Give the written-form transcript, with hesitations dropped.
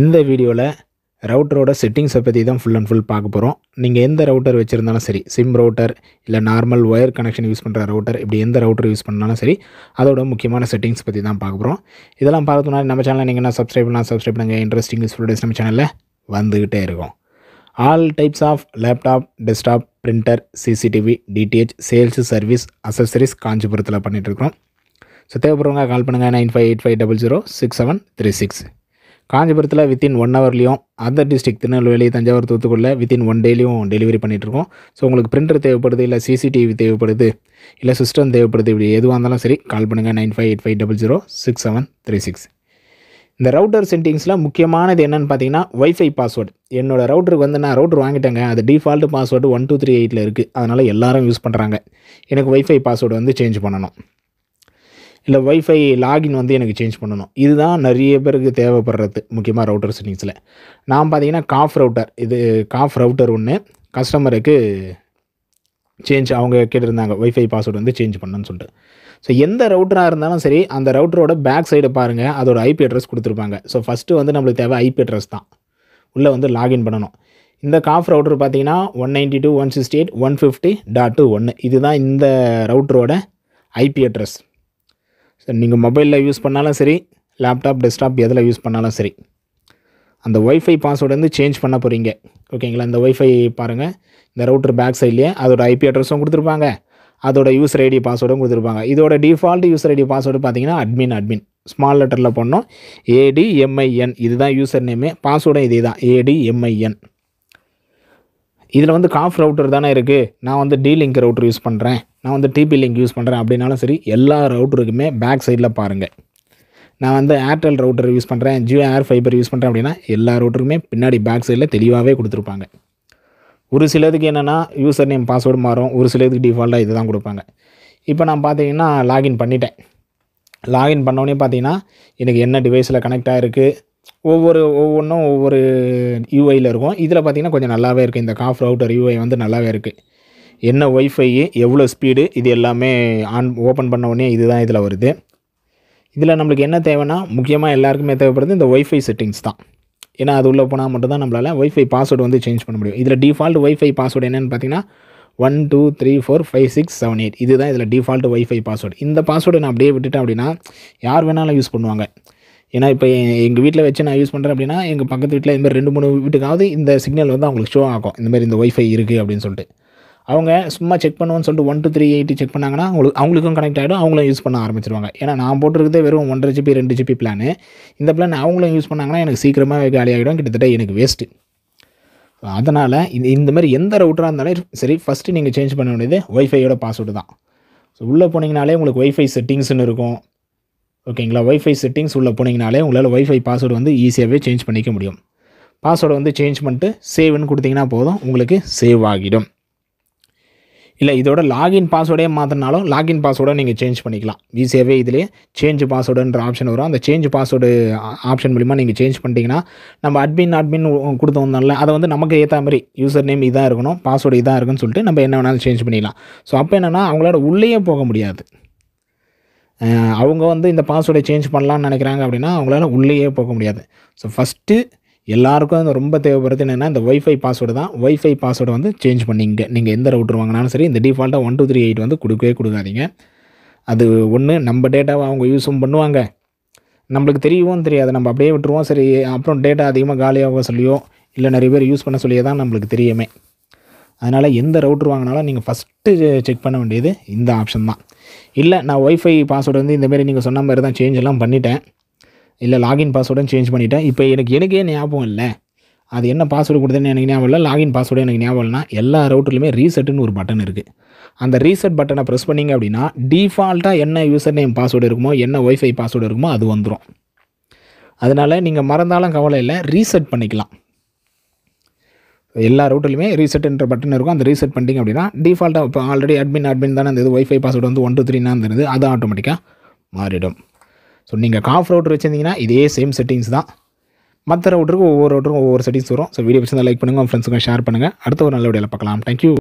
இந்த வீடியோவில் ரவுட்டரோட செட்டிங்ஸை பற்றி தான் ஃபுல் அண்ட் ஃபுல் பார்க்க போகிறோம். நீங்கள் எந்த ரவுட்டர் வச்சுருந்தாலும் சரி, சிம் ரவுட்டர் இல்லை நார்மல் ஒயர் கனெக்ஷன் யூஸ் பண்ணுற ரவுட்டர், இப்படி எந்த ரவுட்டர் யூஸ் பண்ணாலும் சரி, அதோட முக்கியமான செட்டிங்ஸ் பற்றி தான் பார்க்க போகிறோம். இதெல்லாம் பார்க்கறதுக்கு முன்னாடி நம்ம சேனலில் நீங்கள் என்ன சப்ஸ்கிரைப் பண்ணுங்கள். இன்ட்ரெஸ்டிங் யூஸ்ஃபுல் டேஸ் நம்ம சேனலில் வந்துக்கிட்டே இருக்கும். All types of laptop, desktop, printer, CCTV, DTH, sales, service, accessories காஞ்சிபுரத்தில் பண்ணிகிட்ருக்கோம். ஸோ தேவைப்படுறவங்க கால் பண்ணுங்கள் 9585006736. காஞ்சிபுரத்தில் வித்தின் 1 ஹவர்லேயும், அதர் டிஸ்ட்ரிக்ட் திருநெல்வேலி, தஞ்சாவூர், தூத்துக்குடியில் வித்தின் 1 டேலையும் டெலிவரி பண்ணிகிட்ருக்கோம். ஸோ உங்களுக்கு பிரிண்டர் தேவைப்படுது, இல்லை சிசிடிவி தேவைப்படுது, இல்லை சிஸ்டம் தேவைப்படுது, இப்படி எதுவாக இருந்தாலும் சரி கால் பண்ணுங்கள் 9585006736. இந்த ரவுட்டர் செட்டிங்ஸில் முக்கியமானது என்னென்னு பார்த்தீங்கன்னா வைஃபை பாஸ்வேர்டு. என்னோடய ரவுட்டருக்கு வந்து நான் ரவுட்டர் வாங்கிட்டேங்க, அது டிஃபால்ட்டு பாஸ்வேர்டு 1238 இருக்குது. அதனால் எல்லோரும் யூஸ் பண்ணுறாங்க. எனக்கு வைஃபை பாஸ்வேர்டு வந்து சேஞ்ச் பண்ணணும், இல்லை வைஃபை லாகின் வந்து எனக்கு சேஞ்ச் பண்ணணும். இதுதான் நிறைய பேருக்கு தேவைப்படுறது முக்கியமாக ரவுட்டர் செட்டிங்ஸில். நான் பார்த்தீங்கன்னா காஃப் ரவுட்டர், இது காஃப் ரவுட்டர் ஒன்று கஸ்டமருக்கு அவங்க கேட்டிருந்தாங்க வைஃபை பாஸ்வேர்டு வந்து சேஞ்ச் பண்ணணும்னு சொல்லிட்டு. ஸோ எந்த ரவுட்டராக இருந்தாலும் சரி, அந்த ரவுட்டரோட பேக் சைடு பாருங்கள், அதோட ஐபி அட்ரஸ் கொடுத்துருப்பாங்க. ஸோ ஃபஸ்ட்டு வந்து நம்மளுக்கு தேவை ஐபி அட்ரஸ் தான், உள்ளே வந்து லாகின் பண்ணணும். இந்த காஃப் ரவுட்டர் பார்த்தீங்கன்னா 192.168.1.1 இதுதான் இந்த ரவுட்டரோட ஐபி அட்ரஸ். ஸோ நீங்கள் மொபைலில் யூஸ் பண்ணாலும் சரி, லேப்டாப், டெஸ்க்டாப் எதில் யூஸ் பண்ணாலும் சரி, அந்த ஒய்ஃபை பாஸ்வேர்டு வந்து சேஞ்ச் பண்ண போகிறீங்க. ஓகேங்களா? இந்த ஒய்ஃபை பாருங்கள், இந்த ரவுட்டர் பேக் சைட்லேயே அதோட ஐபி அட்ரஸும் கொடுத்துருப்பாங்க, அதோட யூசர் ஐடி பாஸ்வேர்டும் கொடுத்துருப்பாங்க. இதோட டிஃபால்ட் யூசர் ஐடி பாஸ்வேர்டு பார்த்தீங்கன்னா அட்மின் ஸ்மால் லெட்டரில் போடணும், ADMIN. இதுதான் யூசர் நேமு, பாஸ்வேர்டும் இதே தான், ADMIN. இதில் வந்து காஃப் ரவுட்டர் தானே இருக்குது, நான் வந்து D-Link ரவுட்டர் யூஸ் பண்ணுறேன், நான் வந்து TP-Link யூஸ் பண்ணுறேன் அப்படின்னாலும் சரி, எல்லா ரவுட்டருக்குமே பேக் சைடில் பாருங்கள். நான் வந்து ஏர்டெல் ரவுட்டர் யூஸ் பண்ணுறேன், ஜியோ ஏர் ஃபைபர் யூஸ் பண்ணுறேன் அப்படின்னா எல்லா ரவுட்டருக்குமே பின்னாடி பேக் சைடில் தெளிவாகவே கொடுத்துருப்பாங்க. ஒரு சிலதுக்கு என்னென்னா யூசர் நேம் பாஸ்வேர்டு மாறும், ஒரு சிலதுக்கு டிஃபால்ட்டாக இது தான் கொடுப்பாங்க. இப்போ நான் பார்த்தீங்கன்னா லாகின் பண்ணிட்டேன். லாகின் பண்ணோடனே பார்த்தீங்கன்னா எனக்கு என்ன டிவைஸில் கனெக்ட் ஆகிருக்கு, ஒவ்வொன்றும் ஒவ்வொரு யூஐயில் இருக்கும். இதில் பார்த்திங்கன்னா கொஞ்சம் நல்லாவே இருக்குது. இந்த காஃப் ரவுட்டர் யூஐ வந்து நல்லாவே இருக்குது. என்ன ஒய்ஃபை, எவ்வளோ ஸ்பீடு, இது எல்லாமே ஓப்பன் பண்ண உடனே இதுதான் இதில் வருது. இதில் நம்மளுக்கு என்ன தேவைன்னா, முக்கியமாக எல்லாருக்குமே தேவைப்படுது இந்த ஒய்ஃபை செட்டிங்ஸ் தான். ஏன்னா அது உள்ளே போனால் மட்டும்தான் நம்மளால் ஒய்ஃபை பாஸ்வேர்டு வந்து சேஞ்ச் பண்ண முடியும். இதில் டிஃபால்ட் ஒய்ஃபை பாஸ்வேர்டு என்னென்னு பார்த்தீங்கன்னா 12345678 இதுதான் இதில் டிஃபால்ட் ஒய்ஃபை பாஸ்வேர்டு. இந்த பாஸ்வேர்டு நான் அப்படியே விட்டுட்டேன் அப்படின்னா யார் வேணாலும் யூஸ் பண்ணுவாங்க. ஏன்னா இப்போ எங்கள் வீட்டில் வச்சு நான் யூஸ் பண்ணுறேன் அப்படின்னா, எங்கள் பக்கத்து வீட்டில் இதுமாதிரி 2-3 வீட்டுக்காவது இந்த சிக்னல் வந்து அவங்களுக்கு ஷோ ஆகும், இந்தமாதிரி இந்த ஒய்ஃபை இருக்குது அப்படின்னு சொல்லிட்டு. அவங்க சும்மா செக் பண்ணுவோன்னு சொல்லிட்டு 1238 செக் பண்ணாங்கன்னா அவங்களுக்கும் கனெக்ட் ஆகிடும், அவங்களும் யூஸ் பண்ண ஆரம்பிச்சிருவாங்க. ஏன்னா நான் போட்டிருக்கிறதே வெறும் 1.5 GB 2 GB பிளானு. இந்த பிளான் அவங்களும் யூஸ் பண்ணாங்கன்னா எனக்கு சீக்கிரமாக காலி ஆகிடும், கிட்டத்தட்ட எனக்கு வேஸ்ட்டு. அதனால் இந்த மாதிரி எந்த ரவுட்டராக இருந்தாலும் சரி, ஃபஸ்ட்டு நீங்கள் சேஞ்ச் பண்ண வேண்டியது ஒய்ஃபையோட பாஸ்வேர்டு தான். ஸோ உள்ளே போனீங்கனாலே உங்களுக்கு ஒய்ஃபை செட்டிங்ஸ்னு இருக்கும். ஓகேங்களா? ஒய்ஃபை செட்டிங்ஸ் உள்ளே போனீங்கனாலே உங்களால் ஒய்ஃபை பாஸ்வேர்டு வந்து ஈஸியாகவே சேஞ்ச் பண்ணிக்க முடியும். பாஸ்வேர்டை வந்து சேஞ்ச் பண்ணிட்டு சேவ்னு கொடுத்தீங்கன்னா போதும், உங்களுக்கு சேவ் ஆகிடும். இல்லை இதோட லாகின் பாஸ்வேர்டே மாற்றினாலும் லாகின் பாஸ்வேர்டை நீங்கள் சேஞ்ச் பண்ணிக்கலாம் ஈஸியாகவே. இதிலே சேஞ்ச் பாஸ்வேர்டுன்ற ஆப்ஷன் வரும். அந்த சேஞ்ச் பாஸ்வேர்டு ஆப்ஷன் மூலிமா நீங்கள் சேஞ்ச் பண்ணிட்டீங்கன்னா, நம்ம அட்மின் கொடுத்து வந்தோம்ல, அதை வந்து நமக்கு ஏற்ற மாதிரி யூசர் நேம் இதாக இருக்கணும், பாஸ்வேர்டு இதாக இருக்குன்னு சொல்லிட்டு நம்ம என்ன வேணாலும் சேஞ்ச் பண்ணிடலாம். ஸோ அப்போ என்னென்னா அவங்களோட உள்ளேயே போக முடியாது. அவங்க வந்து இந்த பாஸ்வேர்டை சேஞ்ச் பண்ணலான்னு நினைக்கிறாங்க அப்படின்னா அவங்களால உள்ளேயே போக முடியாது. ஸோ ஃபஸ்ட்டு எல்லாருக்கும் அது ரொம்ப தேவைப்படுறது என்னென்னா இந்த ஒய்ஃபை பாஸ்வேர்டு தான். ஒய்ஃபை பாஸ்வேர்டு வந்து சேஞ்ச் பண்ணிங்க. நீங்கள் எந்த ரவுட்டர் வாங்கினாலும் சரி, இந்த டிஃபால்ட்டாக 1238 வந்து கொடுக்கவே கொடுக்காதீங்க. அது ஒன்று, நம்ம டேட்டாவை அவங்க யூஸும் பண்ணுவாங்க, நம்மளுக்கு தெரியவும் தெரியாது, நம்ம அப்படியே விட்டுருவோம். சரி, அப்புறம் டேட்டா அதிகமாக காலியாக சொல்லியோ இல்லை நிறைய பேர் யூஸ் பண்ண சொல்லியே தான் நம்மளுக்கு தெரியுமே. அதனால் எந்த ரவுட்டர் வாங்கினாலும் நீங்கள் ஃபஸ்ட்டு செக் பண்ண வேண்டியது இந்த ஆப்ஷன் தான். இல்லை நான் ஒய்ஃபை பாஸ்வேர்டு வந்து இந்தமாரி நீங்கள் சொன்ன மாதிரி தான் சேஞ்ச் எல்லாம் பண்ணிட்டேன், இல்லை லாகின் பாஸ்வேர்டும் சேஞ்ச் பண்ணிட்டேன், இப்போ எனக்கே ஞாபகம் இல்லை அது என்ன பாஸ்வேர்டு கொடுத்தேன்னு எனக்கு ஞாபகம் இல்லை, லாகின் பாஸ்வேர்டு எனக்கு ஞாபகம் இல்லைனா எல்லா ரவுட்டர்லையுமே ரீசெட்டுன்னு ஒரு பட்டன் இருக்குது. அந்த ரீசெட் பட்டனை ப்ரெஸ் பண்ணிங்க அப்படின்னா டிஃபால்ட்டாக என்ன யூசர் நேம் பாஸ்வேர்டு இருக்குமோ, என்ன ஒய்ஃபை பாஸ்வேர்டு இருக்குமோ அது வந்துடும். அதனால் நீங்கள் மறந்தாலும் கவலை இல்லை, ரீசெட் பண்ணிக்கலாம். எல்லா ரவுட்டர்லையுமே ரீசெட்ன்ற பட்டன் இருக்கும். அந்த ரீசெட் பண்ணிட்டீங்க அப்படின்னா டிஃபால்ட்டாக இப்போ ஆல்ரெடி அட்மின் தானே அந்த ஒய்ஃபை பாஸ்வேர்டு வந்து 123 இருந்தது, அது ஆட்டோமேட்டிக்காக மாறிடும். ஸோ நீங்கள் காஃப் ரவுட்டர் வச்சுருந்தீங்கன்னா இதே சேம் செட்டிங்ஸ் தான். மற்ற ரவுட்டருக்கும் ஒவ்வொரு செட்டிங்ஸ் வரும். ஸோ வீடியோ பிடிச்சிருந்தா லைக் பண்ணுங்கள், உங்கள் ஃப்ரெண்ட்ஸுக்கும் ஷேர் பண்ணுங்கள். அடுத்த ஒரு நல்ல வீடியோவில் பார்க்கலாம். தேங்க்யூ.